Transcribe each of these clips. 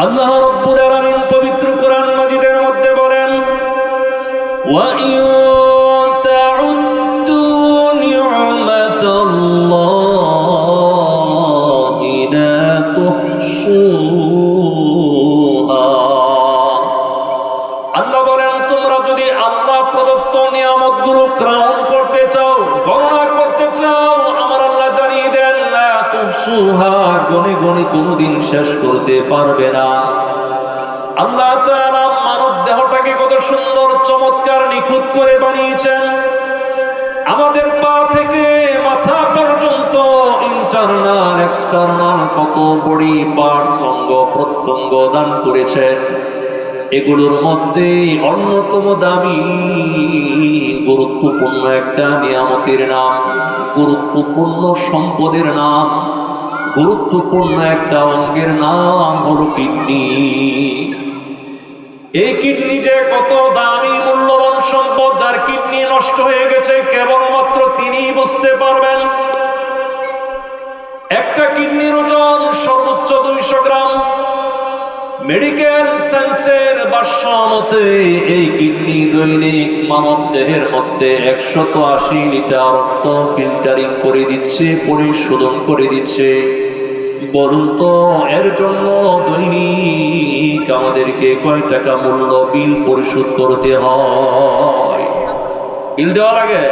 আল্লাহ রাব্বুল আলামিন পবিত্র কোরআন মাজিদের মধ্যে বলেন, ওয়া ইন তাউদ্দু নি'মাতাল্লাহি লা তুহসুহা। আল্লাহ বলেন, তোমরা যদি আল্লাহ প্রদত্ত নিয়ামতগুলো গ্রহণ করতে চাও, গণনা করতে চাও, আমার আল্লাহ জানিয়ে দেন, লা তুহসুহা, গনে গনে কোনোদিন শেষ করতে পারবে না। আল্লাহ তাআলা মানব দেহটাকে কত সুন্দর চমৎকার নিখুঁত করে বানিয়েছেন। আমাদের পা থেকে মাথা পর্যন্ত ইন্টারনাল এক্সটার্নাল কত বডি পার্টস, অঙ্গ প্রত্যঙ্গ দান করেছেন। এগুলোর মধ্যে অন্যতম দামি গুরুত্বপূর্ণ একটা নিয়ামতের নাম, গুরুত্বপূর্ণ সম্পদের নাম, গুরুত্বপূর্ণ একটা অঙ্গের নাম হলো কিডনি। এই কিডনি যে কত দামি মূল্যবান সম্পদ, যার কিডনি নষ্ট হয়ে গেছে কেবলমাত্র তিনিই বুঝতে পারবেন। একটা কিডনির ওজন সর্বোচ্চ 200 গ্রাম। মেডিকেল সায়েন্সের ভাষ্য মতে এই কিডনি দৈনিক মানব দেহের মধ্যে 180 লিটার রক্ত ফিল্টারিং করে দিচ্ছে, পরিশোধন করে দিচ্ছে। বলুন তো, এর জন্য দৈনিক আমাদেরকে কয় টাকা মূল্য বিল পরিশোধ করতে হয়? বিল দেওয়া লাগে?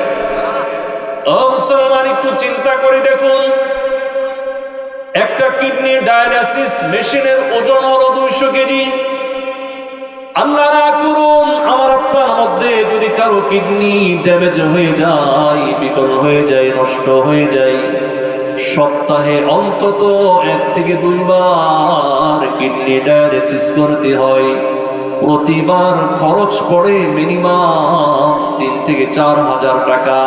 ও মুসলমান, একটু চিন্তা করে দেখুন, একটা কিডনি ডায়ালাইসিস মেশিনের ওজন হলো 200 কেজি। আল্লাহ না করুন আমার আপনার মধ্যে যদি কারো কিডনি ড্যামেজ হয়ে যায়, বিকল হয়ে যায়, নষ্ট হয়ে যায়, সপ্তাহে অন্তত 1 থেকে 2 বার কিডনি ডায়ালাইসিস করতে হয়। প্রতিবার খরচ পড়ে মিনিমাম 3 থেকে 4 হাজার টাকা।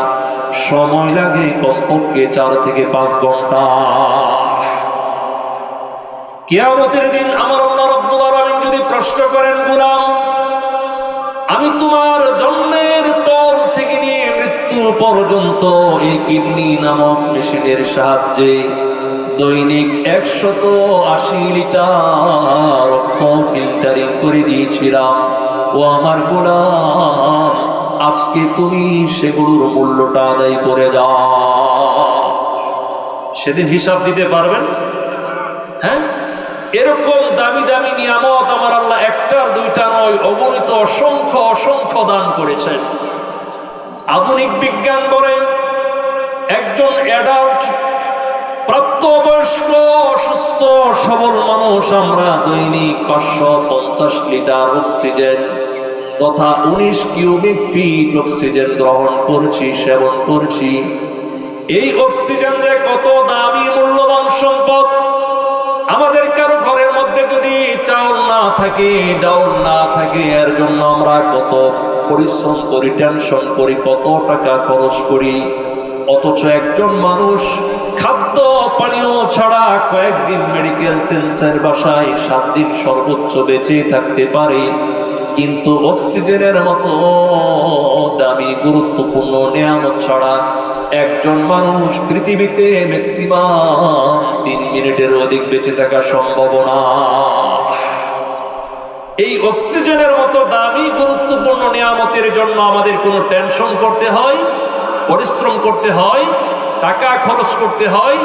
সময় লাগে কমপক্ষে 4 থেকে 5 ঘন্টা। কিয়ামতের দিন আমার আল্লাহ রাব্বুল আলামিন যদি প্রশ্ন করেন, গোলাম, আমি তোমার জন্মের পর থেকে নিয়ে মৃত্যু পর্যন্ত এই কিডনি নামক মেশিনের সাহায্যে দৈনিক 180 লিটার রক্ত ফিল্টারিং করে দিয়েছিলাম, ও আমার গোলাম, আজকে তুমি সেগুলোর মূল্যটা আদায় করে যাও। সেদিন হিসাব দিতে পারবেন? হ্যাঁ, এরকম দামি দামি নিয়ামত আমার আল্লাহ একটার দুইটা নয়, অগণিত অসংখ্য অসংখ্য দান করেছেন। আধুনিক বিজ্ঞান বলে একজন অ্যাডাল্ট প্রাপ্তবয়স্ক সুস্থ সবল মানুষ আমরা দৈনিক 550 লিটার অক্সিজেন তথা 19 কিউবিক ফিট অক্সিজেন গ্রহণ করছি, সেবন করছি। এই অক্সিজেন যে কত দামি মূল্যবান সম্পদ। আমাদের কারো ঘরের মধ্যে যদি চাউল না থাকে, ডাউল না থাকে, এর জন্য আমরা কত পরিশ্রম করি, টেনশন করি, কত টাকা খরচ করি। অথচ একজন মানুষ খাদ্য পানীয় ছাড়া কয়েকদিন মেডিকেল সায়েন্সের বাসায় 7 দিন সর্বোচ্চ বেঁচে থাকতে পারে। কিন্তু অক্সিজেনের মতো দামি গুরুত্বপূর্ণ নিয়ামত ছাড়া একজন মানুষ পৃথিবীতে ম্যাক্সিমাম 3 মিনিটের অধিক বেঁচে থাকা সম্ভব না। এই অক্সিজেনের মতো দামি গুরুত্বপূর্ণ নিয়ামতের জন্য আমাদের কোনো টেনশন করতে হয়, পরিশ্রম করতে হয়, টাকা খরচ করতে হয়?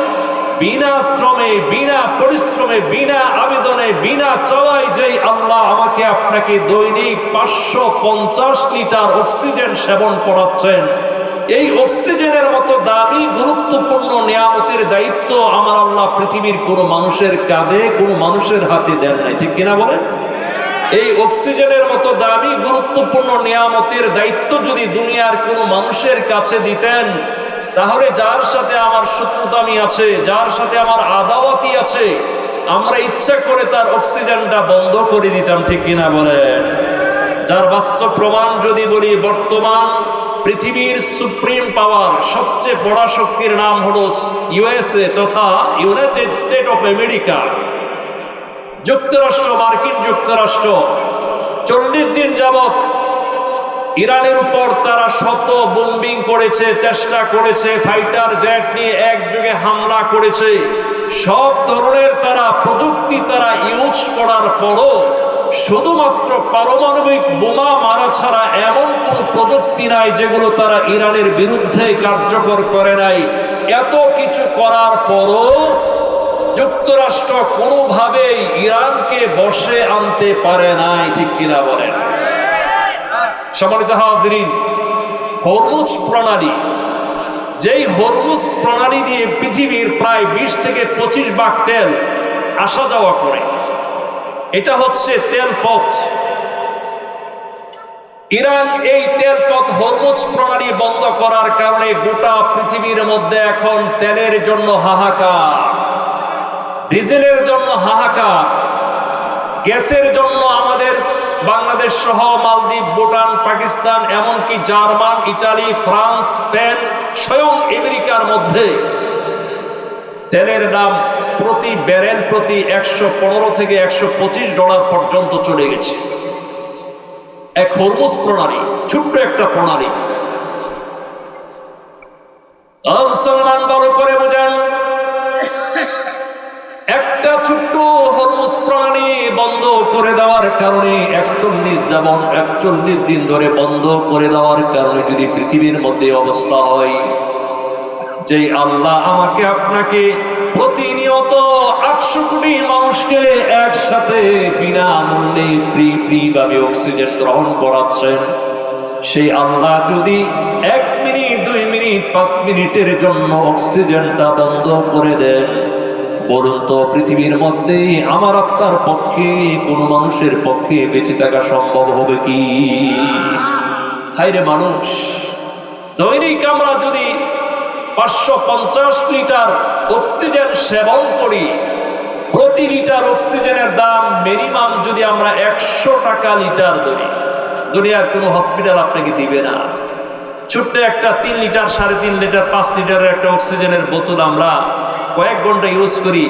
বিনা শ্রমে, বিনা পরিশ্রমে, বিনা আবেদনে, বিনা চাওয়ায় যেই আল্লাহ আমাকে আপনাকে দৈনিক 550 লিটার অক্সিজেন সেবন করাচ্ছেন, এই অক্সিজেনের মতো দামি গুরুত্বপূর্ণ নিয়ামতের দায়িত্ব আমার আল্লাহ পৃথিবীর কোনো মানুষের কাঁধে, কোনো মানুষের হাতে দেন নাই, ঠিক কিনা বলেন? এই অক্সিজেনের মতো দামি গুরুত্বপূর্ণ নিয়ামতের দায়িত্ব যদি দুনিয়ার কোনো মানুষের কাছে দিতেন, তাহলে যার সাথে আমার শত্রুতামি আছে, যার সাথে আমার আদাওয়াতি আছে, আমরা ইচ্ছা করে তার অক্সিজেনটা বন্ধ করে দিতাম, ঠিক কিনা বলেন? যার বাস্তব প্রমাণ যদি বলি, বর্তমান পৃথিবীর সুপ্রিম পাওয়ার, সবচেয়ে বড় শক্তির নাম হলো ইউএসএ তথা ইউনাইটেড স্টেট অফ আমেরিকা, যুক্তরাষ্ট্র, মার্কিন যুক্তরাষ্ট্র। 40 দিন যাবত ইরানের উপর তারা শত বোম্বিং করেছে, চেষ্টা করেছে, ফাইটার জেট নিয়ে একযোগে হামলা করেছে। সব ধরনের তারা প্রযুক্তি তারা ইউজ করার পরও শুধুমাত্র পারমাণবিক বোমা মারা ছাড়া এমন কোন প্রযুক্তি নাই যেগুলো তারা ইরানের বিরুদ্ধে কার্যকর করে নাই। এত কিছু করার পরও যুক্তরাষ্ট্র কোনোভাবেই ইরানকে বশে আনতে পারে নাই, ঠিক কিনা বলেন? সম্মানিত হাজিরিন, হরমুজ প্রণালী, যেই হরমুজ প্রণালী দিয়ে পৃথিবীর প্রায় 20 থেকে 25 ভাগ তেল আসা যাওয়া করে, এটা হচ্ছে তেল পথ। ইরান এই তেল পথ হরমুজ প্রণালী বন্ধ করার কারণে গোটা পৃথিবীর মধ্যে এখন তেলের জন্য হাহাকার, ডিজেলের জন্য হাহাকার, গ্যাসের জন্য আমাদের বাংলাদেশ সহ মালদ্বীপ, ভুটান, পাকিস্তান, এমনকি জার্মান, ইটালি, ফ্রান্স, স্পেন, স্বয়ং আমেরিকার মধ্যে তেলের দাম প্রতি ব্যারেল প্রতি 115 থেকে 125 ডলার পর্যন্ত চলে গেছে। এক হরমুজ প্রণালী, ছোট্ট একটা প্রণালী। মুসলমান বড় করে বোঝেন, একটা ছোট্ট হরমুজ প্রণালী বন্ধ করে দেওয়ার কারণে 41 দিন ধরে বন্ধ করে দেওয়ার কারণে যদি পৃথিবীর মধ্যে অবস্থা হয় যে আল্লাহ আমাকে আপনাকে প্রতিনিয়ত 800 কোটি মানুষকে একসাথে বিনামূল্যে ফ্রি ভাবে অক্সিজেন গ্রহণ করাচ্ছেন, সেই আল্লাহ যদি 1 মিনিট 2 মিনিট 5 মিনিটের জন্য অক্সিজেনটা বন্ধ করে দেন, বলুন তো পৃথিবীর মধ্যে আমার আপনার পক্ষে কোন মানুষের পক্ষে বেঁচে থাকা সম্ভব হবে কি? হায়রে মানুষ, দৈনিক আমরা যদি 550 লিটার অক্সিজেন সেবন করি, প্রতি লিটার অক্সিজেনের দাম মিনিমাম যদি আমরা 100 টাকা লিটার ধরি, দুনিয়ার কোনো হসপিটাল আপনাকে দিবে না। ছোট্ট একটা 3 লিটার 3.5 লিটার 5 লিটারের একটা অক্সিজেনের বোতল আমরা কয়েক ঘন্টা ইউজ করি,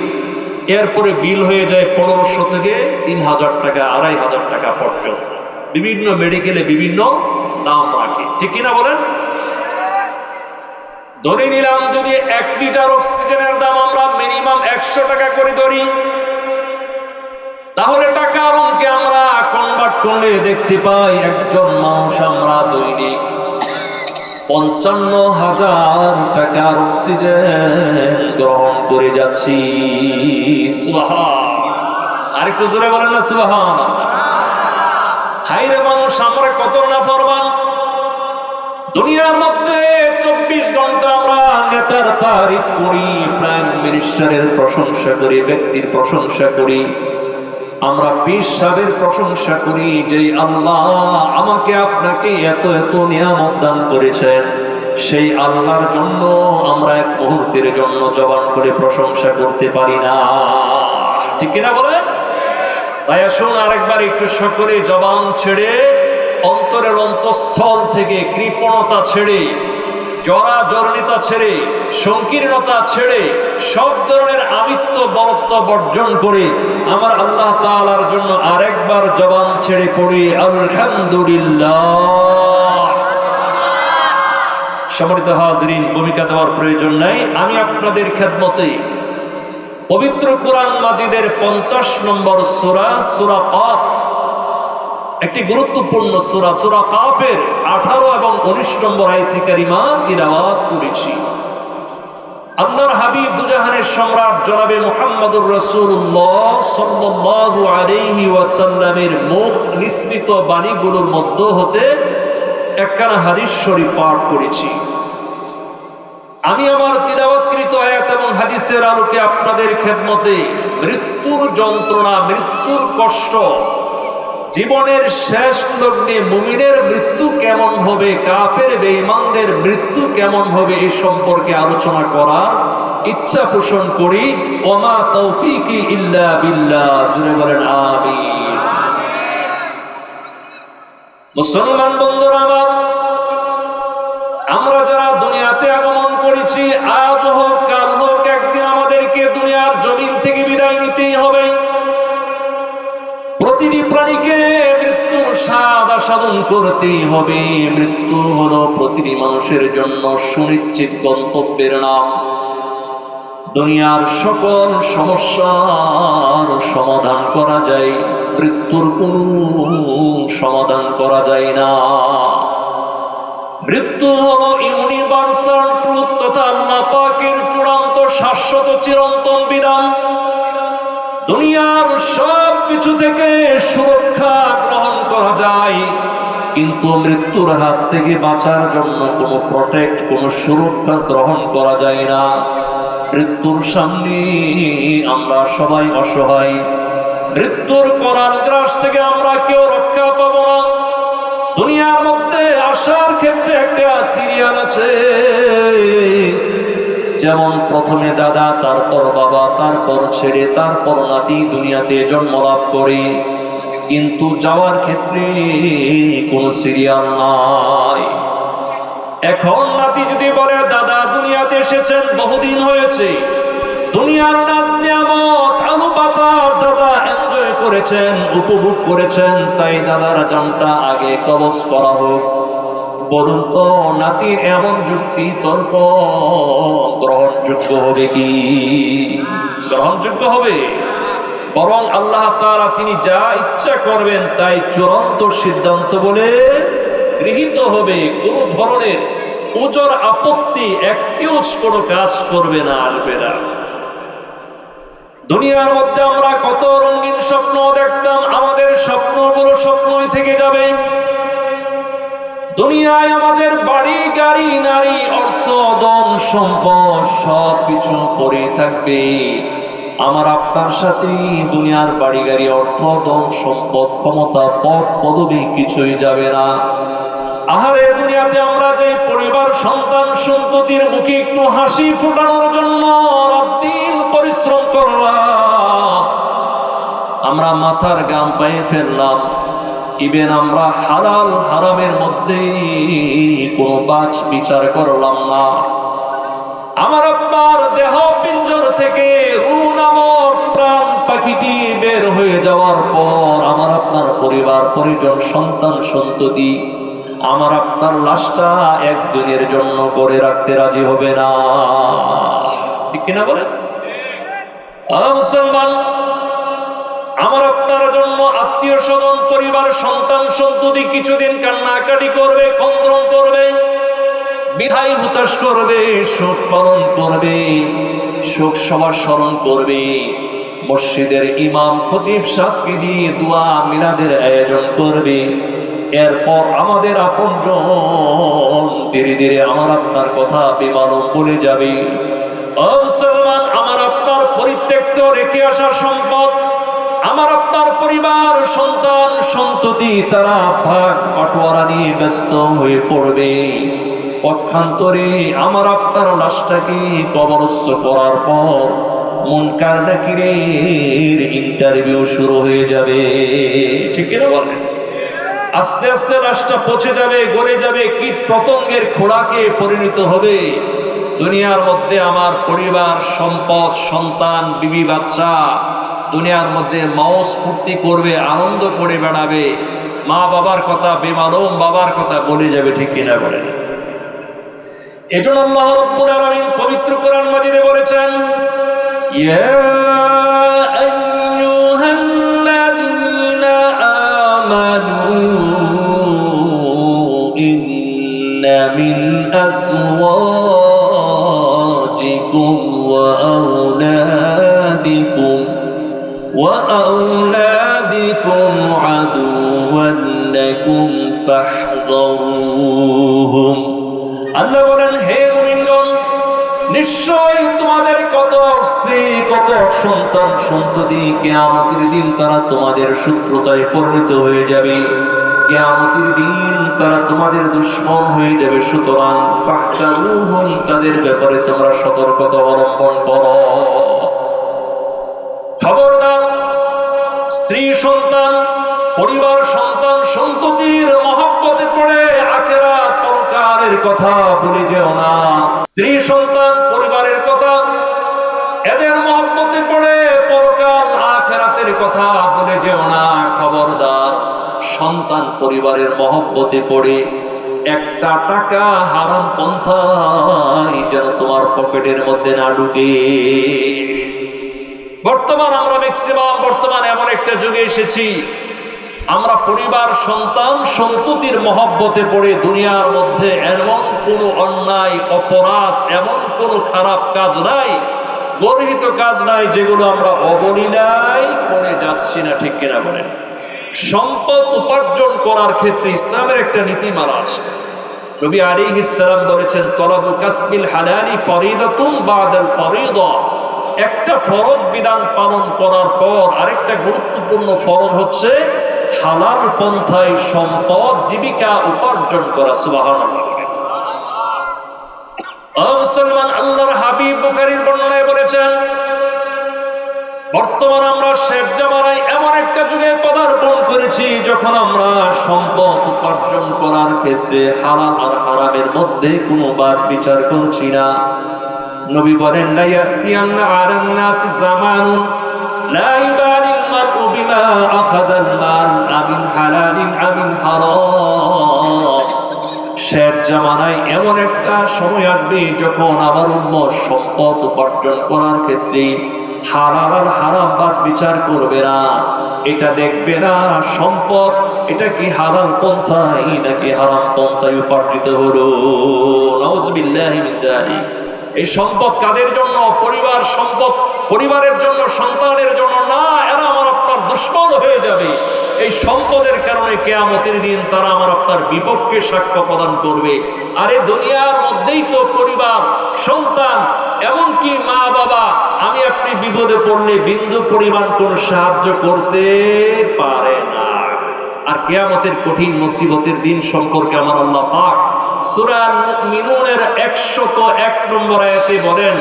এরপরে বিল হয়ে যায় 1500 থেকে 3000 টাকা, 2500 টাকা পর্যন্ত। বিভিন্ন মেডিকেলে বিভিন্ন দাম রাখে, ঠিক কিনা বলেন? ধরে নিলাম যদি 1 লিটার অক্সিজেনের দাম আমরা মিনিমাম 100 টাকা করে ধরি, তাহলে টাকার অঙ্কে আমরা কনভার্ট করলে দেখতে পাই একজন মানুষ আমরা দৈনিক 55,000 টাকার অক্সিজেন গ্রহণ করে যাচ্ছি। সুবহান, আরেকটু জোরে বলেন না সুবহান। হায়রে মানুষ, আমরা কত নাফরমান। দুনিয়ার মধ্যে 24 ঘন্টা আমরা নেতার তারিফ করি, প্রাইম মিনিস্টারের প্রশংসা করি, ব্যক্তির প্রশংসা করি, আমরা পীর সাহেবের প্রশংসা করি যে আল্লাহ আমাকে আপনাকে এত এত নিয়ামত দান করেছেন। সেই আল্লাহর জন্য আমরা এক মুহূর্তের জন্য জবান করে প্রশংসা করতে পারি না, ঠিক কিনা বলেন? তাই আসুন আরেকবার একটু সকলে জবান ছেড়ে, অন্তরের অন্তঃস্থল থেকে কৃপণতা ছেড়ে, জরাজরণিতা ছেড়ে, সংকীর্ণতা ছেড়ে, সব ধরনের আমিত্ব বরত্ব বর্জন করে আমার আল্লাহ তাআলার জন্য আরেকবার জবান ছেড়ে পড়ি আলহামদুলিল্লাহ। সম্মানিত হাজরিন, ভূমিকা দেওয়ার প্রয়োজন নাই, আমি আপনাদের খেদমতে পবিত্র কোরআন মাজিদের 50 নম্বর সূরা, সূরা কাফ, একটি গুরুত্বপূর্ণ সূরা, সূরা কাফের 18 এবং 19 নম্বর আয়াত কারিমা তিলাওয়াত করেছি। আল্লাহর হাবিব দুজাহানের সম্রাট জনাবে মুহাম্মদুর রাসূলুল্লাহ সাল্লাল্লাহু আলাইহি ওয়াসাল্লামের মুখ নিঃসৃত বাণীগুলোর মধ্য হতে একখানা হাদিস শরীফ পাঠ করেছি। আমি আমার তিলাওয়াতকৃত আয়াত এবং হাদিসের আলোকে আপনাদের খেদমতে মৃত্যুর যন্ত্রণা, মৃত্যুর কষ্ট, জীবনের শেষ লগ্নে মুমিনের মৃত্যু কেমন হবে, কাফের বেঈমানদের মৃত্যু কেমন হবে, এই সম্পর্কে আলোচনা করার ইচ্ছা পোষণ করি। ওমা তৌফিকি ইল্লা বিল্লাহ, জুড়ে বলেন আমিন। মুসলমান বন্ধুরা আমার, আমরা যারা দুনিয়াতে আগমন করেছি, আজ হোক কাল হোক একদিন আমাদেরকে দুনিয়ার জমিন থেকে বিদায় নিতেই হবে। প্রতিটি প্রাণীকে মৃত্যুর স্বাদ আস্বাদন করতেই হবে। মৃত্যু হলো প্রতিটি মানুষের জন্য সুনিশ্চিত গন্তব্যের নাম। দুনিয়ার সকল সমস্যার সমাধান করা যায়, মৃত্যুর কোনো সমাধান করা যায় না। মৃত্যু হলো ইউনিভার্সাল ট্রুথ তথা আল্লাহ পাকের চূড়ান্ত শাশ্বত চিরন্তন বিধান। দুনিয়ার সব কিছু থেকে সুরক্ষা গ্রহণ করা যায়, কিন্তু মৃত্যুর হাত থেকে বাঁচার জন্য কোনো প্রটেক্ট, কোনো সুরক্ষা গ্রহণ করা যায় না। মৃত্যুর সামনে আমরা সবাই অসহায়। মৃত্যুর করাল গ্রাস থেকে আমরা কেউ রক্ষা পাবো না। দুনিয়ার মধ্যে আসার ক্ষেত্রে একটা সিরিয়াল আছে, যেমন প্রথমে দাদা, তারপর বাবা, তারপর ছেলে, তারপর নাতি দুনিয়াতে জন্মলাভ করে, কিন্তু যাওয়ার ক্ষেত্রে কোনো সিরিয়াল নাই। এখন নাতি যদি বলে দাদা দুনিয়াতে এসেছেন বহুদিন হয়েছে, দুনিয়ার নাজ নিয়ামত আলু পাতা দাদা এনজয় করেছেন, উপভোগ করেছেন, তাই দাদার জানটা আগে কবজ করা হোক। বলুন তো নাতির এমন যুক্তি তর্ক গ্রহণযোগ্য হবে কি? গ্রহণযোগ্য হবে? বরং আল্লাহ তাআলা তিনি যা ইচ্ছা করবেন তাই চূড়ান্ত সিদ্ধান্ত বলে গৃহীত হবে। কোন ধরনের ওজর আপত্তি, এক্সকিউজ কোনো কাজ করবে না, আসবে না। দুনিয়ার মধ্যে আমরা কত রঙিন স্বপ্ন দেখতাম, আমাদের স্বপ্নগুলো স্বপ্নই থেকে যাবে। দুনিয়ায় আমাদের বাড়ি, গাড়ি, নারী, অর্থ, ধন, সম্পদ সব কিছু পড়ে থাকবে। আমার আপনার সাথে দুনিয়ার বাড়ি, গাড়ি, অর্থ, ধন, সম্পদ, ক্ষমতা, পদ, পদবী কিছুই যাবে না। আহারে দুনিয়াতে আমরা যে পরিবার, সন্তান, সন্ততির মুখে একটু হাসি ফোটানোর জন্য রাতদিন পরিশ্রম করলাম, আমরা মাথার গাম পায়ে ফেললাম, ইভেন আমরা হালাল হারামের মধ্যে কোনো বাছ বিচার করলাম না। আমার আপনার দেহ পিঞ্জর থেকে রূহ নামক প্রাণ পাখিটি বের হয়ে যাওয়ার পর আমার আপনার পরিবার, পরিজন, সন্তান, সন্ততি আমার আপনার লাশটা একদিনের জন্য করে রাখতে রাজি হবে না, ঠিক কিনা বলেন? মুসলমান, আমার আপনার জন্য আত্মীয় স্বজন, পরিবার, সন্তান, সন্ততি কিছুদিন কান্নাকাটি করবে, ক্রন্দন করবে, বিদায় হুতাশ করবে, শোক পালন করবে, শোক সভা স্মরণ করবে, মসজিদের ইমাম খতিব সাহেবকে দিয়ে দোয়া মিলাদের আয়োজন করবে। এরপর আমাদের আপনজন ধীরে ধীরে আমার আপনার কথা বেমালুম বলে যাবে। ও মুসলমান, আমার আপনার পরিত্যক্ত রেখে আসা সম্পদ, আমার আপনার পরিবার, সন্তান, সন্ততি তারা ভাগ বাটোয়ারা নিয়ে ব্যস্ত হয়ে পড়বে। পক্ষান্তরে আমার আপনার লাশটাকে কবরস্থ করার পর মুনকার নাকিরের ইন্টারভিউ শুরু হয়ে যাবে, ঠিক কিনা বলেন? আস্তে আস্তে লাশটা পচে যাবে, গলে যাবে, কীট পতঙ্গের খোরাকে পরিণত হবে। দুনিয়ার মধ্যে আমার পরিবার, সম্পদ, সন্তান, বিবি, বাচ্চা দুনিয়ার মধ্যে মৌজ ফুর্তি করবে, আনন্দ করে বেড়াবে, মা বাবার কথা বেমালুম বাবার কথা বলে যাবে, ঠিক কিনা বলেন? এজন্য আল্লাহ রাব্বুল আলামিন পবিত্র কোরআন মাজিদে বলেছেন, ইয়া আইয়ুহাল্লাযীনা আমানু ইন্না মিন আজওয়াজিকুম ওয়া আওলাদিকুম আদুওয়ান লাকুম ফাহযারুহুম। আল্লাহ বলেন, হে মুমিনগণ, নিশ্চয়ই তোমাদের কত স্ত্রী, কত সন্তান, সন্ততি কিয়ামতের দিন তারা তোমাদের শত্রুতায় পরিণত হয়ে যাবে। কিয়ামতের দিন তারা তোমাদের দুশমন হয়ে যাবে। সুতরাং ফাহযারুহুম, তাদের ব্যাপারে তোমরা সতর্কতা অবলম্বন করো। খবরদার, স্ত্রী, সন্তান, পরিবার, সন্তান, সন্ততির মহব্বতে পড়ে আখিরাত পরকালের কথা ভুলে যেও না। স্ত্রী, সন্তান, পরিবারের কথা, এদের মহব্বতে পড়ে পরকাল আখিরাতের কথা ভুলে যেও না। খবরদার, সন্তান পরিবারের মহব্বতে পড়ে একটা টাকা হারাম পন্থায় যেন তোমার পকেটের মধ্যে না ঢুকে। আমরা বর্তমান এমন একটা যুগে এসেছি, আমরা পরিবার, সন্তান, সম্পত্তির মহব্বতে পড়ে দুনিয়ার মধ্যে এমন কোনো অন্যায়, অপরাধ, এমন কোনো খারাপ কাজ নাই, গর্হিত কাজ নাই যেগুলো আমরা অবলীলায় করে যাচ্ছি না, ঠিক কিনা বলেন? সম্পদ উপার্জন করার ক্ষেত্রে ইসলামের একটা নীতিমালা আছে। নবী আলাইহিস সালাম বলেছেন, তলাবু কাসবিল হালালি ফরিদাতুন বাদাল ফরিদা। একটা ফরজ বিধান পালন করার পর আরেকটা গুরুত্বপূর্ণ ফরজ হচ্ছে হালাল পন্থায় সম্পদ, জীবিকা উপার্জন করা। সুবহানাল্লাহ। মুসলমান, আল্লাহর হাবিব বুখারীর বর্ণনায় বলেছেন, বর্তমান আমরা শেষ জামানায় এমন একটা যুগে পদার্পণ করেছি যখন আমরা সম্পদ উপার্জন করার ক্ষেত্রে হালাল আর হারামের মধ্যে কোনো বাদ বিচার করছি না। নবী বলেন, লা ইয়াতিয়ান্না আলান নাসি জামানুন লা ইউবালিল মারউ বিমা আখাযাল মাল আমিন হালালিন আমিন হারাম। শেষ জামানায় এমন একটা সময় আসবে যখন আমার উম্মত সম্পদ উপার্জন করার ক্ষেত্রে হালাল আর হারাম বাদ বিচার করবে না। এটা দেখবে না সম্পদ এটা কি হালাল পন্থায় নাকি হারাম পন্থায় উপার্জিত হলো। নাউযুবিল্লাহি মিন যালিক। এই সম্পদ কাদের জন্য? পরিবার সম্পদ, পরিবারের জন্য, সন্তানের জন্য না। এরা আমার আপনার দুশমন হয়ে যাবে। এই সম্পদের কারণে কিয়ামতের দিন তারা আমার আপনার বিপক্ষে সাক্ষ্য প্রদান করবে। আরে দুনিয়ার মধ্যেই তো পরিবার, সন্তান, এমনকি মা বাবা, আমি আপনি বিপদে পড়লে বিন্দু পরিমাণ কোন সাহায্য করতে পারে না। আর কিয়ামতের কঠিন মুসিবতের দিন সম্পর্কে আমার আল্লাহ পাক সূরা মুমিনুনের 101 নম্বর আয়াতে বলেন,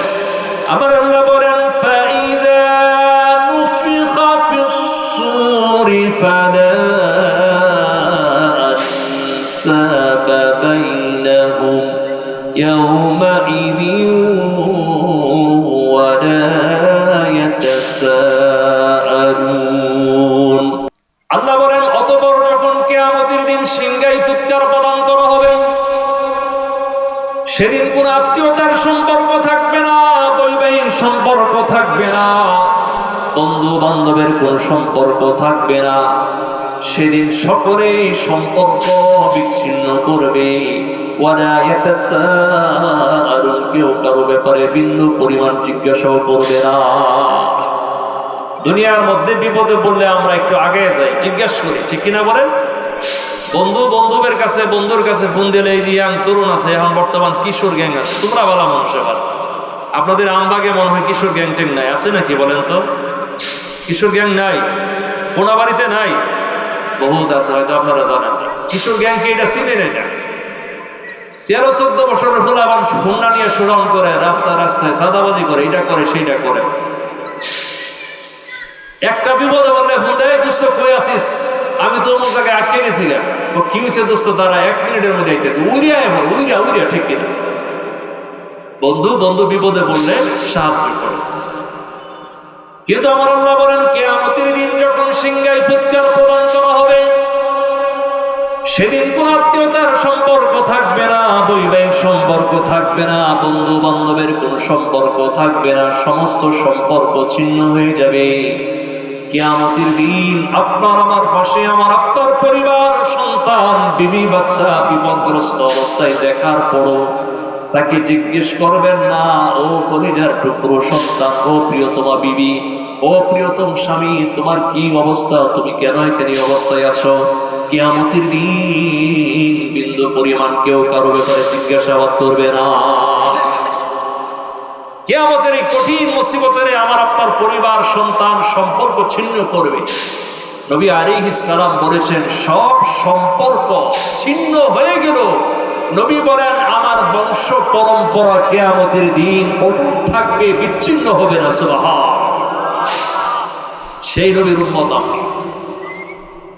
আমার আল্লাহ বলেন, ফাইযা নুফিখা ফিস সূরি ফালা আনসাবা বাইনাহুম ইয়াওমাইযিন ওয়ালা ইয়াতাসাআলুন। আল্লাহ বলেন, অতঃপর যখন কিয়ামতের দিন সিংহায় ফুৎকার প্রদান করা হবে, সেদিন কোন আত্মীয়তার সম্পর্ক থাকবে না, বৈবাহিক সম্পর্ক থাকবে না, বন্ধু বান্ধবের কোন সম্পর্ক থাকবে না। সেদিন সকলেই সম্পর্ক বিচ্ছিন্ন করবে। ওয়ালা ইয়াতাসাআলুন, কেউ কারো ব্যাপারে বিন্দু পরিমাণ জিজ্ঞাসাও করবে না। দুনিয়ার মধ্যে বিপদে পড়লে আমরা একটু আগে যাই, জিজ্ঞাসা করি, ঠিক কিনা বলেন? বন্ধুর কাছে ফোন দিলে, এই যে ইয়াং তরুণ আছে, এখন বর্তমান কিশোর গ্যাং আছে, তোমরা ভালো মানুষ, এবার আপনাদের আমবাগে মনে হয় কিশোর গ্যাং ট্যাং নাই, আছে নাকি বলেন তো? কিশোর গ্যাং নাই? কোনাবাড়িতে নাই? বহুত আছে, হয়তো আপনারা জানেন। কিশোর গ্যাং কি এটা চিনেন? এটা 13-14 বছরের ফুলাবান হুন্ডা নিয়ে শোডাউন করে, রাস্তায় সাদাবাজি করে, এটা করে সেইটা করে। একটা বিপদে বললে ফোন দেয়, দোস্ত কই আছিস? আমি তো অমুক জায়গায় আটকে গেছি। ও কি হয়েছে দোস্ত? তারা 1 মিনিটের মধ্যে আইতেছে। উইরিয়া, ঠিক কিনা? বন্ধু বিপদে পড়লে সাহায্য করে। কিন্তু আমার আল্লাহ বলেন, কিয়ামতের দিন যখন সিংহায় ফুৎকার প্রদান করা হবে, সেদিন কোন আত্মীয়তার সম্পর্ক থাকবে না, বৈবাহিক সম্পর্ক থাকবে না, বন্ধু বান্ধবের কোন সম্পর্ক থাকবে না, সমস্ত সম্পর্ক ছিন্ন হয়ে যাবে। কিয়ামতের দিন আপনার আমার পাশে আমার আপনার পরিবার, সন্তান, বিবি, বাচ্চা বিপদগ্রস্ত অবস্থায় দেখার পরও তাকে জিজ্ঞেস করবেন না, ও কলিজার টুকরো সন্তান, ও প্রিয়তমা বিবি, ও প্রিয়তম স্বামী, তোমার কি অবস্থা? তুমি কেন এখানে অবস্থায় আছো? কিয়ামতের দিন বিন্দু পরিমাণ কেউ কারো ব্যাপারে জিজ্ঞাসাবাদ করবে না। কিয়ামতের এই কঠিন মুসিবতের আমার আপনার পরিবার, সন্তান সম্পর্ক ছিন্ন করবে। নবী আলাইহিস সালাম বলেছেন, সব সম্পর্ক ছিন্ন হয়ে গেল। নবী বলেন, আমার বংশ পরম্পরা কিয়ামতের দিন অটুট থাকবে, বিচ্ছিন্ন হবে না। সুবহানাল্লাহ। সেই নবীর উম্মত আমি।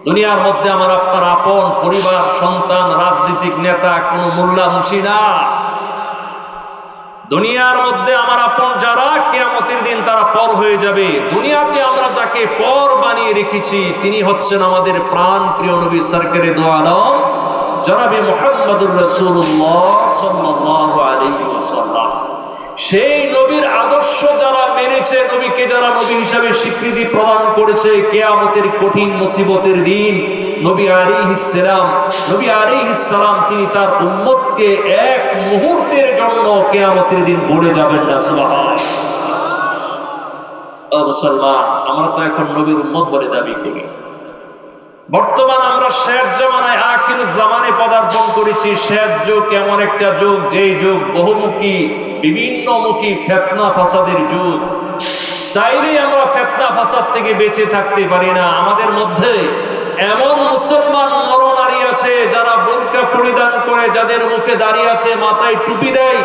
দুনিয়ার মধ্যে আমার আপনার আপন পরিবার, সন্তান, রাজনৈতিক নেতা কোনো মূল্যাংশী না। দুনিয়ার মধ্যে আমার আপন যারা, কিয়ামতের দিন তারা পর হয়ে যাবে। দুনিয়াতে আমরা যাকে পর বানিয়ে রেখেছি তিনি হচ্ছেন আমাদের প্রাণ প্রিয় নবী সরকারে দো আলম জনাবে মুহাম্মদুর রাসূলুল্লাহ সাল্লাল্লাহু আলাইহি ওয়াসাল্লাম। সেই নবীর আদর্শ যারা মেনেছে, নবীকে যারা নবী হিসাবে স্বীকৃতি প্রদান করেছে, কিয়ামতের কঠিন মুসিবতের দিন নবী আলাইহিস সালাম তিনি তার উম্মতকে এক মুহূর্তের জন্য কিয়ামতের দিন ভুলে যাবেন না। সুবহানাল্লাহ। ও মুসলমান, আমরা তো এখন নবীর উম্মত বলে দাবি করি। বর্তমান আমরা শেষ জামানায়, আখিরুজ জামানে পদার্পণ করেছি। শেষ যুগ এমন একটা যুগ, যেই যুগ বহুমুখী, বিভিন্নমুখী ফিতনা ফাসাদের যুগ। চাইলেই আমরা ফিতনা ফাসাদ থেকে বেঁচে থাকতে পারি না। আমাদের মধ্যে এমন মুসলমান নরনারী আছে যারা বোরকা পরিধান করে, যাদের মুখে দাঁড়িয়ে আছে, মাথায় টুপি দেয়।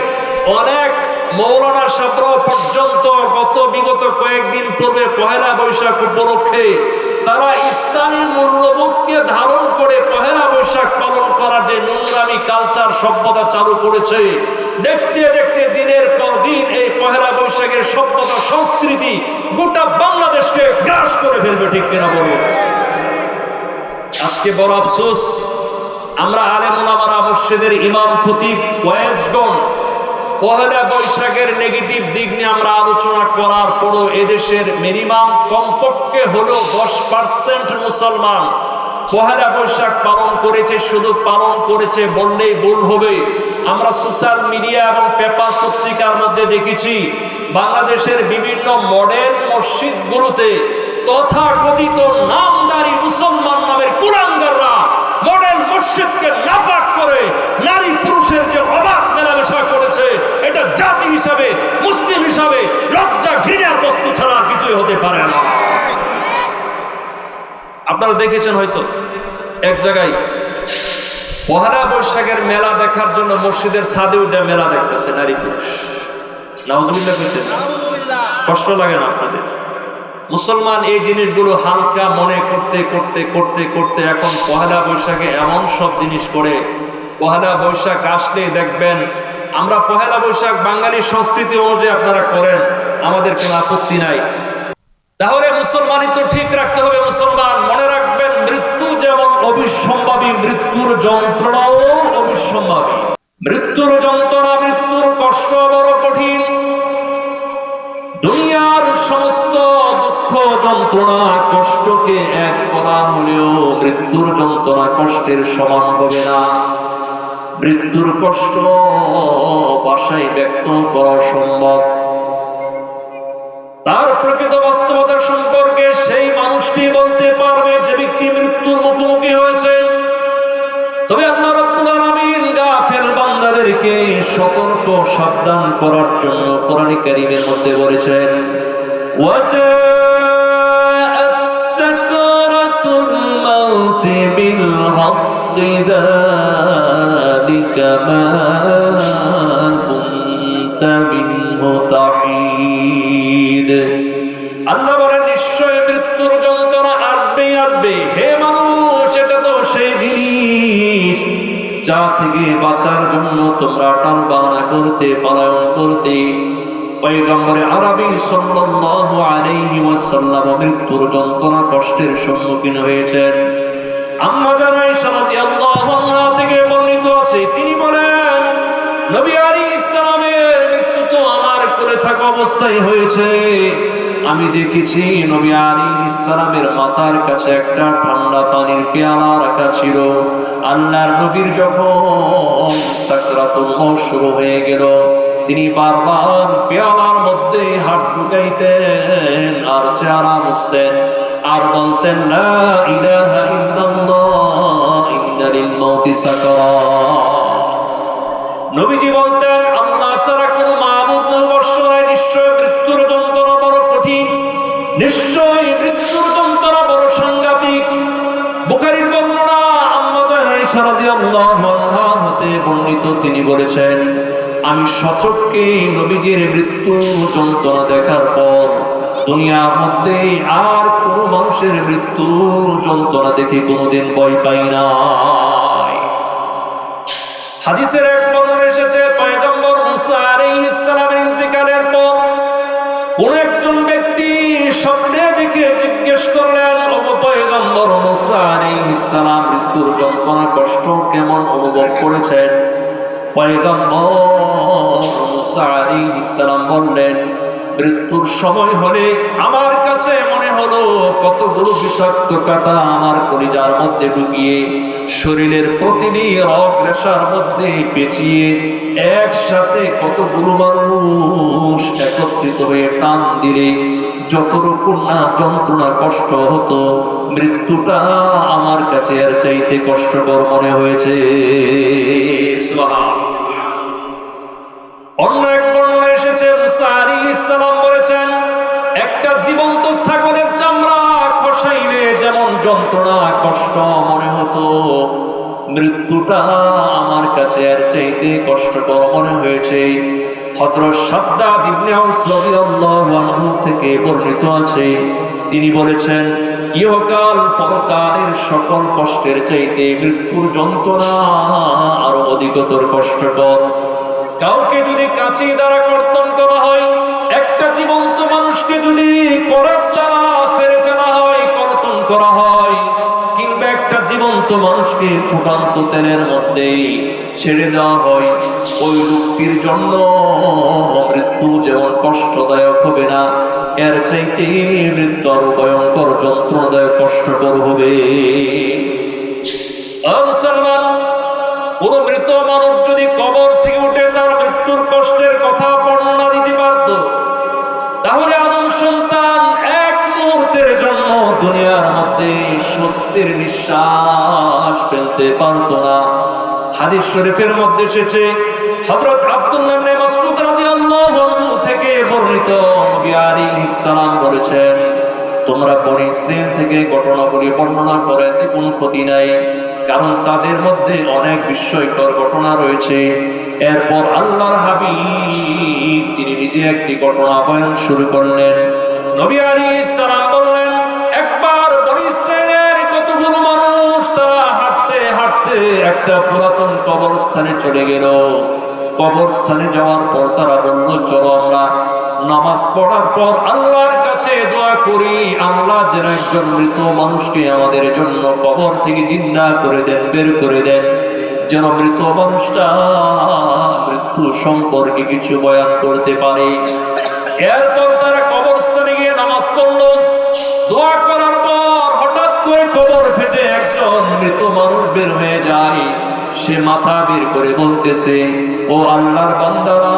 অনেক মৌলানা সাহেবরাও পর্যন্ত বিগত কয়েকদিন পূর্বে পহেলা বৈশাখ উপলক্ষে তারা ইসলামী মূল্যবোধকে ধারণ করে পহেলা বৈশাখ পালন করার যে নোংরামি কালচার সভ্যতা চালু করেছে, দেখতে দেখতে দিনের পর দিন এই পহেলা বৈশাখের সভ্যতা সংস্কৃতি গোটা বাংলাদেশকে গ্রাস করে ফেলবে। ঠিক কিনা বলুন? আজকে বড় আফসোস, আমরা আলেম ওলামারা, মসজিদের ইমাম খতিব ওয়াইজগণ পহেলা বৈশাখের নেগেটিভ দিক নিয়ে আমরা আলোচনা করার পরও এদেশের মিনিমাম কমপক্ষে হলো 10% মুসলমান পহেলা বৈশাখ পালন করেছে। শুধু পালন করেছে বললেই ভুল হবে। আমরা সোশ্যাল মিডিয়া এবং পেপার পত্রিকার মধ্যে দেখেছি বাংলাদেশের বিভিন্ন মডেল মসজিদগুলোতে তথাকথিত নামদারি মুসলমান নামের কুলাঙ্গাররা মডেল মসজিদকে নাপাক করে নারী পুরুষের যে অবাধ মেলামেশা করেছে, এটা জাতি হিসাবে, মুসলিম হিসাবে লজ্জা ঘৃণার বস্তু ছাড়া কিছুই হতে পারে না। আপনারা দেখেছেন হয়তো এক জায়গায় পহেলা বৈশাখের মেলা দেখার জন্য মসজিদের ছাদে উঠে মেলা দেখতেছে নারী পুরুষ। নাউজুবিল্লাহ কইতেন না? কষ্ট লাগে না আপনাদের? মুসলমান এই জিনিসগুলো হালকা মনে করতে করতে করতে করতে এখন পহেলা বৈশাখে এমন সব জিনিস করে। পহেলা বৈশাখ আসলে দেখবেন, আমরা পহেলা বৈশাখ বাঙালি সংস্কৃতি অনুযায়ী আপনারা করেন, আমাদের কোনো আপত্তি নাই। তাহলে মুসলমানিত্ব ঠিক রাখতে হবে। মুসলমান মনে রাখবেন, মৃত্যু যেমন অবিসম্ভাবী, মৃত্যুর যন্ত্রণাও অবিসম্ভাবী। মৃত্যুর যন্ত্রণা, মৃত্যুর কষ্ট বড় কঠিন। দুনিয়ার সমস্ত দুঃখ যন্ত্রণা কষ্টকে এক করা হলেও মৃত্যুর যন্ত্রণা কষ্টের সমান হবে না। মৃত্যুর কষ্ট ভাষায় ব্যক্ত করা সম্ভব। তার প্রকৃত বাস্তবতা সম্পর্কে সেই মানুষটি বলতে পারবে যে ব্যক্তি মৃত্যুর মুখোমুখি হয়েছে। তবে আল্লাহ রাব্বুল আলামিন গাফেল বান্দাদেরকে সতর্ক সাবধান করার জন্য কোরআন কারীমের মধ্যে বলেছেন, ওয়াজাআত সাকরাতুল মাউতি বিল হাক্কি যালিকা মা কুনতা মিনহু তাহিদ। আল্লাহ বলেন, নিশ্চয় মৃত্যুর যন্ত্রণা আসবেই আসবে। হে মানুষ, এটা তো সেই জিনিস যা থেকে বাঁচার জন্য তোমরা টালবাহানা করতে, পলায়ন করতে। পয়গম্বরে আরবি সাল্লাল্লাহু আলাইহি ওয়াসাল্লাম মৃত্যুর যন্ত্রণা কষ্টের সম্মুখীন হয়েছেন। আম্মা জান আয়েশা রাদিয়াল্লাহু আনহা থেকে বর্ণিত আছে, তিনি বলেন, নবী আলাইহিস সালামের মৃত্যু তো আমার কোলে থাকা অবস্থায় হয়েছে। আমি দেখেছি নবী আলাইহিস সালামের মাথার কাছে একটা ঠান্ডা পানির পেয়ালা রাখা ছিল। আল্লাহর নবীর যখন সাকরাতুল মউত শুরু হয়ে গেল, তিনি বারবার পেয়ালার মধ্যে হাত ঢুকাইতেন আর চেহারা মুছতেন আর বলতেন, লা ইলাহা ইল্লাল্লাহ ইন্না লিল মাউতি সাকারাত। নবীজি বলতেন, আল্লাহ ছাড়া কোনো মাবুদ নেই, অবশ্যই নিশ্চয় মৃত্যুর যন্ত্রণা বড় কঠিন, নিশ্চয় মৃত্যুর যন্ত্রণা বড় সাংঘাতিক। বুখারীর বর্ণনা, আম্মা জান আয়েশা রাদিয়াল্লাহু আনহা হতে বর্ণিত, তিনি বলেছেন, আমি সচক্ষে নবীজির মৃত্যু যন্ত্রণা দেখার পর দুনিয়ার মধ্যে আর কোন মানুষের মৃত্যু যন্ত্রণা দেখে কোনোদিন ভয় পাই নাই। হাদিসের এক বর্ণনা এসেছে, পয়গম্বর মুসা আলাইহিস সালামের ইন্তেকালের পর কোন একজন ব্যক্তি স্বপ্নে দেখে জিজ্ঞেস করলেন, ওগো পয়গম্বর মুসা আলাইহিস সালাম মৃত্যুর যন্ত্রণা কষ্ট কেমন অনুভব করেছেন। পয়গম্বর মুসা আলাইহিস সালাম বললেন, মৃত্যুর সময় হলে আমার কাছে মনে হলো কতগুলো বিষাক্ত কাঁটা আমার কলিজার মধ্যে ঢুকিয়ে শরীরের প্রতিটি রগ রেশার মধ্যে পেঁচিয়ে একসাথে কতগুলো মানুষ একত্রিত হয়ে টান দিলে যতটুকু না যন্ত্রণা কষ্ট হতো, মৃত্যুটা আমার কাছে এর চাইতে কষ্টকর মনে হয়েছে। অন্য এক বর্ণনায় এসেছে মুসা আলাইহিস সালাম বলেছেন, একটা জীবন্ত ছাগলের চামড়া খসাইলে যেমন যন্ত্রণা কষ্ট মনে হতো, মৃত্যুটা আমার কাছে এর চাইতে কষ্টকর মনে হয়েছে। হযরত শাদ্দাদ ইবনে আউস রাদিয়াল্লাহু আনহু থেকে বর্ণিত আছে, তিনি বলেছেন, ইহকাল পরকালের সকল কষ্টের চাইতে মৃত্যুর যন্ত্রণা আরো অধিকতর কষ্টকর। কাউকে যদি কাঁচি দ্বারা কর্তন করা হয়, একটা জীবন্ত মানুষকে যদি করাত দ্বারা ফেলে ফেলা হয়, কর্তন করা হয়, কিংবা একটা জীবন্ত মানুষকে ফুটান্ত তেলের মধ্যে ছেড়ে দেওয়া হয়, ওই লোকটির জন্য মৃত্যু যেমন কষ্টদায়ক হবে না, এর চাইতে মৃত্যু আরো ভয়ঙ্কর যন্ত্রণাদায়ক কষ্টকর হবে। মুসলমান, কোন মৃত মানব যদি কবর থেকে উঠে তার মৃত্যুর কষ্টের কথা বর্ণনা দিতে পারত, তাহলে আদম সন্তান এক মুহূর্তের জন্য দুনিয়ার মধ্যে স্বস্তির নিঃশ্বাস ফেলতে পারত না। হাদিস শরীফের মধ্যে এসেছে, হযরত আব্দুল্লাহ ইবনে মাসউদ রাদিয়াল্লাহু আনহু থেকে বর্ণিত, নবী আলাইহিস সালাম বলেছেন, তোমরা বনী ইসরাঈল থেকে ঘটনাগুলি বর্ণনা করে কোনো ক্ষতি নাই, কারণ তাদের মধ্যে অনেক বিস্ময়কর ঘটনা রয়েছে। এরপর আল্লাহর হাবিব তিনি নিজে একটি ঘটনা বয়ান শুরু করলেন। নবী আলাইহিস সালাম বললেন, একবার বনী ইসরাঈলের কতগুলো মানুষ তারা হাঁটতে হাঁটতে একটা পুরাতন কবরস্থানে চলে গেল। কবরস্থানে যাওয়ার পর তারা বলল, চলো আমরা নামাজ পড়ার পর আল্লাহর কাছে দোয়া করি, আল্লাহ যেন একজন মৃত মানুষকে আমাদের জন্য কবর থেকে জিন্দা করে দেন, বের করে দেন, যেন মৃত মানুষটা মৃত্যু সম্পর্কে কিছু বয়ান করতে পারে। এরপর তারা কবরস্থানে গিয়ে নামাজ পড়ল। দোয়া করার পর হঠাৎ করে কবর ফেটে একজন মৃত মানুষ বের হয়ে যায়। সে মাথা বের করে বলতেছে, ও আল্লাহর বান্দারা,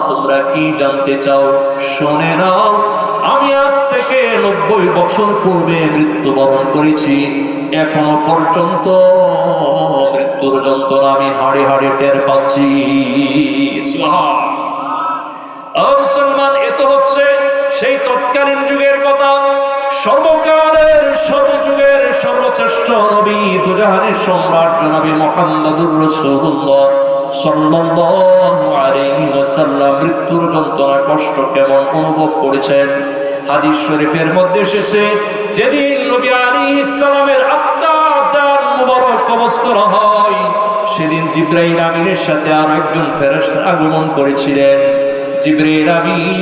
তোমরা কি জানতে চাও? শুনে নাও, আমি আজ থেকে 90 বছর পূর্বে মৃত্যুবরণ করেছি, এখনো পর্যন্ত মৃত্যুর যন্ত্রণা আমি হাড়ে হাড়ে টের পাচ্ছি। মুসলমান, এ তো হচ্ছে সেই তৎকালীন যুগের কথা। সর্বকালের সর্বযুগের সর্বশ্রেষ্ঠ নবী, দুজাহানের সম্রাট জনাবে মুহাম্মদুর রাসূলুল্লাহ সাল্লাল্লাহু আলাইহি ওয়াসাল্লাম মৃত্যুর যন্ত্রণা কষ্ট কেমন অনুভব করেছেন। হাদিস শরীফের মধ্যে এসেছে, যেদিন নবী আলাইহিস সালামের আত্মা জান মুবারক কবজ করা হয়, সেদিন জিবরাইল আমিনের সাথে আর একজন ফেরেশতা আগমন করেছিলেন। জিবরাইল আমিন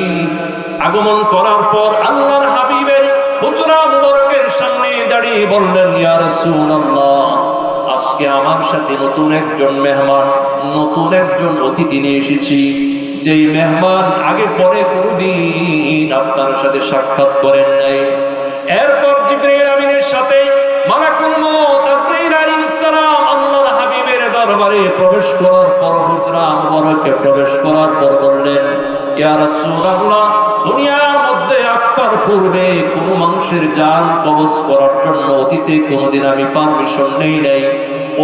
আগমন করার পর আল্লাহর হাবিবের হুজরা মুবারকের সামনে দাঁড়িয়ে বললেন, ইয়া রাসূলুল্লাহ, আজকে আমার সাথে নতুন একজন মেহমান, নতুন একজন অতিথি নিয়ে এসেছি, যেই মেহমান আগে পরে কোনদিন আপনার সাথে সাক্ষাৎ করেন নাই। এরপর জিবরাইল আমিনের সাথে মালাকুল মউত আজরাইল আলাইহিস সালাম আল্লাহর হাবিবের দরবারে প্রবেশ করার পর, হুজরা মুবারকে প্রবেশ করার পর বললেন, ইয়া রাসূলুল্লাহ, দুনিয়ার মধ্যে আপনার পূর্বে কোনো মানুষের জান কবজ করার জন্য অতীতে কোনোদিন আমি পারমিশন নেই নাই,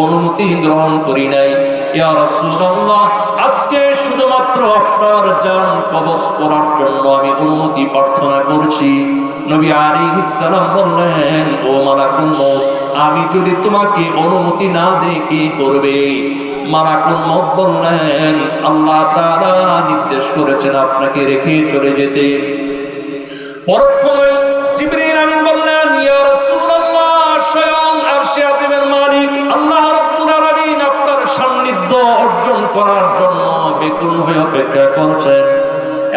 অনুমতি গ্রহণ করি নাই। ইয়া রাসূলুল্লাহ, আজকে শুধুমাত্র আপনার জান কবজ করার জন্য আমি অনুমতি প্রার্থনা করছি। নবী আলাইহিস সালাম বললেন, ও মালাকুল মউত, আমি যদি তোমাকে অনুমতি না দেই কি করবে? মালাকুল মউত বললেন, আল্লাহ তাআলা নির্দেশ করেছেন আপনাকে রেখে চলে যেতে। পরক্ষণে জিবরাইল আমিন বললেন, ইয়া রাসূলুল্লাহ, স্বয়ং আরশে আজিমের মালিক আল্লাহ রাব্বুল আলামিন আপনার সান্নিধ্য অর্জন করার জন্য বেকুল হয়ে অপেক্ষা করছেন।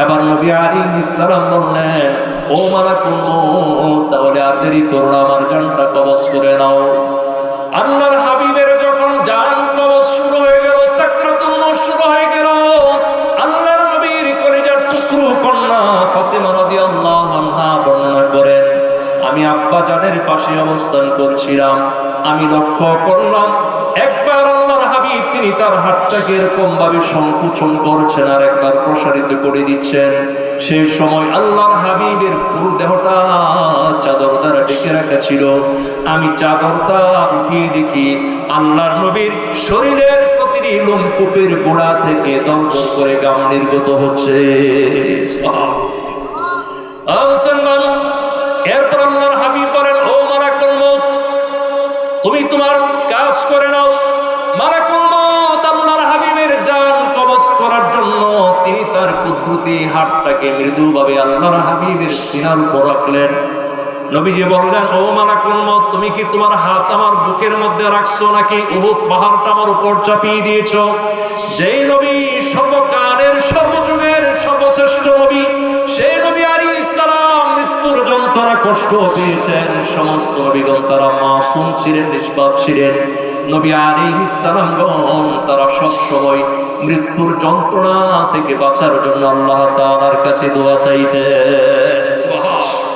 এবার নবী আলাইহিস সালাম বললেন, ও মালাকুল মউত, তাহলে আর দেরি করো না, আমার জানটা কবজ করে নাও। আল্লাহর হাবিবের যখন জান কবজ শুরু হয়ে গেল, সাকরাতুল মউত শুরু হয়ে গেল, আল্লাহর নবীর কলিজার টুকরো কন্যা ফাতেমা রাদিয়াল্লাহু আনহা বর্ণনা করেন, আমি আব্বা জানের পাশে অবস্থান করছিলাম, আমি লক্ষ্য করলাম একবার আল্লাহর হাবিব তিনি তার হাতটাকে এরকম ভাবে সংকুচন করছেন আর একবার প্রসারিত করে দিচ্ছেন। সেই সময় আল্লাহর হাবিবের পুরো দেহটা চাদর দ্বারা ঢেকে রাখা ছিল। আমি চাদরটা উঠিয়ে দেখি আল্লাহর নবীর শরীরের প্রতিটি লোমকূপের গোড়া থেকে দরদর করে ঘাম নির্গত হচ্ছে। মুসলমান, এরপর আল্লাহর হাবিব বলেন, ও মালাকুল মউত, তুমি তোমার কাজ করে নাও। মালাকুল মউত আল্লাহর হাবিবের জান কবজ করার জন্য তিনি তার কুদরতি হাতটাকে মৃদুভাবে আল্লাহর হাবিবের সিনার উপর রাখলেন। নবীজি বললেন, ও মালাকুল মউত, তুমি কি তোমার হাত আমার বুকের মধ্যে রাখছো নাকি উহুদ পাহাড়টা আমার উপর চাপিয়ে দিয়েছো? যেই নবী সর্বকালের সর্বযুগের সর্বশ্রেষ্ঠ নবী, সেই নবী আলাইহিস সালাম মৃত্যুর যন্ত্রণা কষ্ট পেয়েছেন। সমস্ত নবীগণ তারা মাসুম ছিলেন, নিষ্পাপ ছিলেন। নবী আলাইহিস সালামগণ তারা সব সময় মৃত্যুর যন্ত্রণা থেকে বাঁচার জন্য আল্লাহ তাআলার কাছে দোয়া চাইতেন। সুবহানাল্লাহ।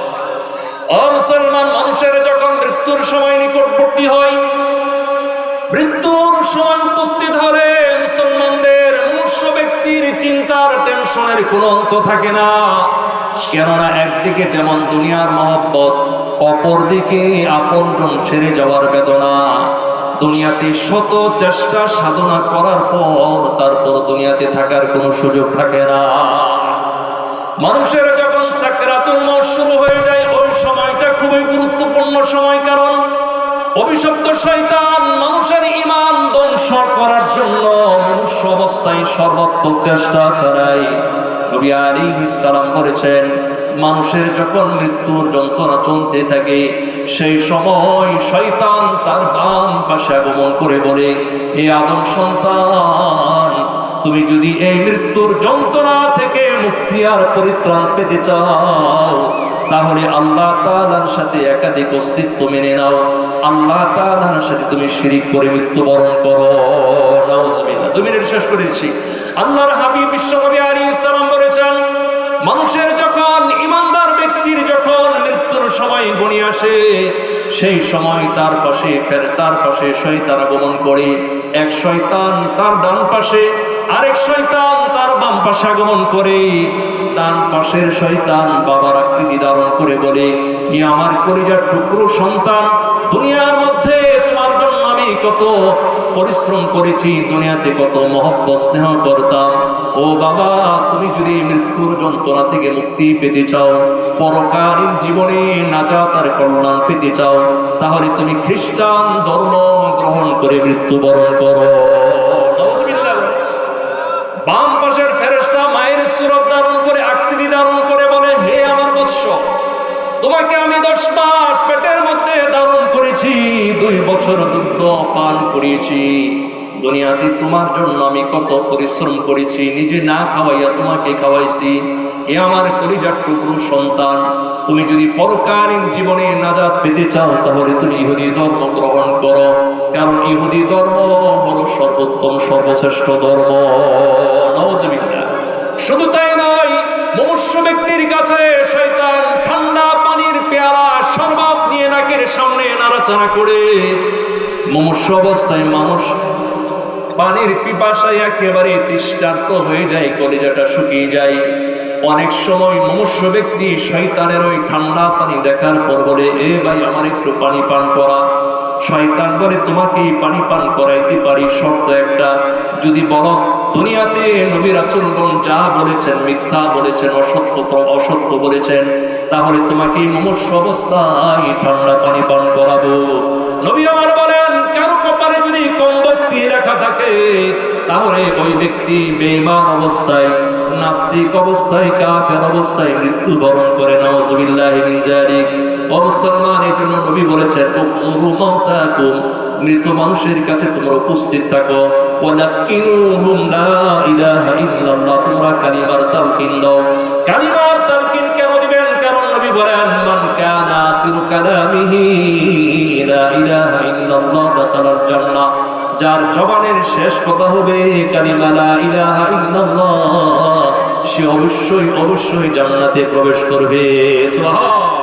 মুসলমান, মানুষের যখন মৃত্যুর সময় নিকটবর্তী হয়, মৃত্যুর সময় উপস্থিত হলে মুসলমানদের মুমূর্ষু ব্যক্তির চিন্তার টেনশনের কোনো অন্ত থাকে না। কেননা একদিকে যেমন দুনিয়ার মহব্বত, অপরদিকে আপনজন ছেড়ে যাওয়ার বেদনা। দুনিয়াতে শত চেষ্টা সাধনা করার পর তারপর দুনিয়াতে থাকার কোনো সুযোগ থাকে না। মানুষের যখন সাকরাতুল মউত শুরু হয়ে যায়, ওই সময়টা খুবই গুরুত্বপূর্ণ সময়। কারণ অভিশপ্ত শয়তান মানুষের ঈমান ধ্বংস করার জন্য মনুষ্য অবস্থায় সর্বাত্মক চেষ্টা চালায়। নবী আলাইহিস সালাম বলেছেন, মানুষের যখন মৃত্যুর যন্ত্রণা চলতে থাকে, সেই সময় শয়তান তার বাম পাশে আগমন করে বলে, হে আদম সন্তান, তুমি যদি এই মৃত্যুর যন্ত্রণা থেকে মুক্তি আর পরিত্রাণ পেতে চাও, তাহলে আল্লাহ তাআলার সাথে একাধিক অস্তিত্ব মেনে নাও। আল্লাহ তাআলার সাথে তুমি শিরিক করে মৃত্যুবরণ করো। নাউজুবিল্লাহ। 2 মিনিট শেষ করে দিচ্ছি। আল্লাহর হাবিব বিশ্বনবী আলাইহিস সালাম বলেছেন, মানুষের যখন ঈমানদার ব্যক্তির যখন মৃত্যুর সময় ঘনিয়ে আসে, সেই সময় তার পাশে শয়তান আগমন করে। এক শয়তান তার ডান পাশে, আরেক শয়তান তার বাম পাশে আগমন করে। ডান পাশের শয়তান বাবার আকৃতি ধারণ করে বলে, ই আমার কলিজার টুকরো সন্তান, দুনিয়ার মধ্যে তোমার জন্য আমি কত পরিশ্রম করেছি, দুনিয়াতে কত মহব্বত স্নেহ করতাম। ও বাবা, তুমি যদি মৃত্যুর যন্ত্রণা থেকে মুক্তি পেতে চাও, পরকালীন জীবনে নাজাত আর কল্যাণ পেতে চাও, তাহলে তুমি খ্রিস্টান ধর্ম গ্রহণ করে মৃত্যুবরণ করো। নাউজুবিল্লাহ। বাম পাশের ফেরেশতা মায়ের সূরত ধারণ করে, আকৃতি ধারণ করে বলে, হে আমার বৎস, তোমাকে আমি 10 মাস পেটের মধ্যে ধারণ করেছি, 2 বছর দুগ্ধ পান করিয়েছি। দুনিয়াতে তোমার জন্য আমি কত পরিশ্রম করেছি, নিজে না খাওয়াইয়া তোমাকে খাওয়াইছি। এ আমার কলিজার টুকরো সন্তান, তুমি যদি পরকালীন জীবনে নাজাত পেতে চাও, তাহলে তুমি ইহুদি ধর্ম গ্রহণ করো। কারণ ইহুদি ধর্ম হলো সর্বোত্তম সর্বশ্রেষ্ঠ ধর্ম। নাউজুবিল্লাহ। শুধু তাই নয়, মুমূর্ষু ব্যক্তির কাছে শয়তান ঠান্ডা পানির পেয়ালা শরবত নিয়ে নাকের সামনে নাড়াচাড়া করে। মুমূর্ষু অবস্থায় মানুষ পানির পিপাসায় একেবারে তৃষ্ণার্ত হয়ে যায়, কলিজাটা শুকিয়ে যায়। অনেক সময় মুমূর্ষু ব্যক্তি শয়তানের ওই ঠান্ডা পানি দেখার পর বলে, এ ভাই, আমার একটু পানি পান করা। শয়তান বলে, তোমাকে পানি পান করাইতে পারি, শর্ত একটা, যদি বলো দুনিয়াতে নবী রাসূলগণ যা বলেছেন মিথ্যা বলেছেন, অসত্য বলেছেন, তাহলে তোমাকে মুমূর্ষু অবস্থায় ঠান্ডা পানি পান করাবো। নবী আমার বলেন, কারো কপালে যদি কম ভক্তি লেখা থাকে, তাহলে ওই ব্যক্তি বেঈমান অবস্থায়, নাস্তিক অবস্থায়, কাফের অবস্থায় মৃত্যুবরণ করে। নাউজুবিল্লাহি মিন যালিক। ও মুসলমান, এই জন্য নবী বলেছেন, উকুরু মাউতাকুম, মৃত মানুষের কাছে তোমরা উপস্থিত থাকো। ওয়ালাকিনুহুম লা ইলাহা ইল্লাল্লাহ, তোমরা কালিমার তালকিন দাও। কালিমার তালকিন কেন দিবেন? কারণ নবী বলেন মান কানা আখিরু কালামিহি লা ইলাহা ইল্লাল্লাহ দাখালাল জান্নাহ, যার জবানের শেষ কথা হবে কালিমা লা ইলাহা ইল্লাল্লাহ, সে অবশ্যই অবশ্যই জান্নাতে প্রবেশ করবে। সুবহান।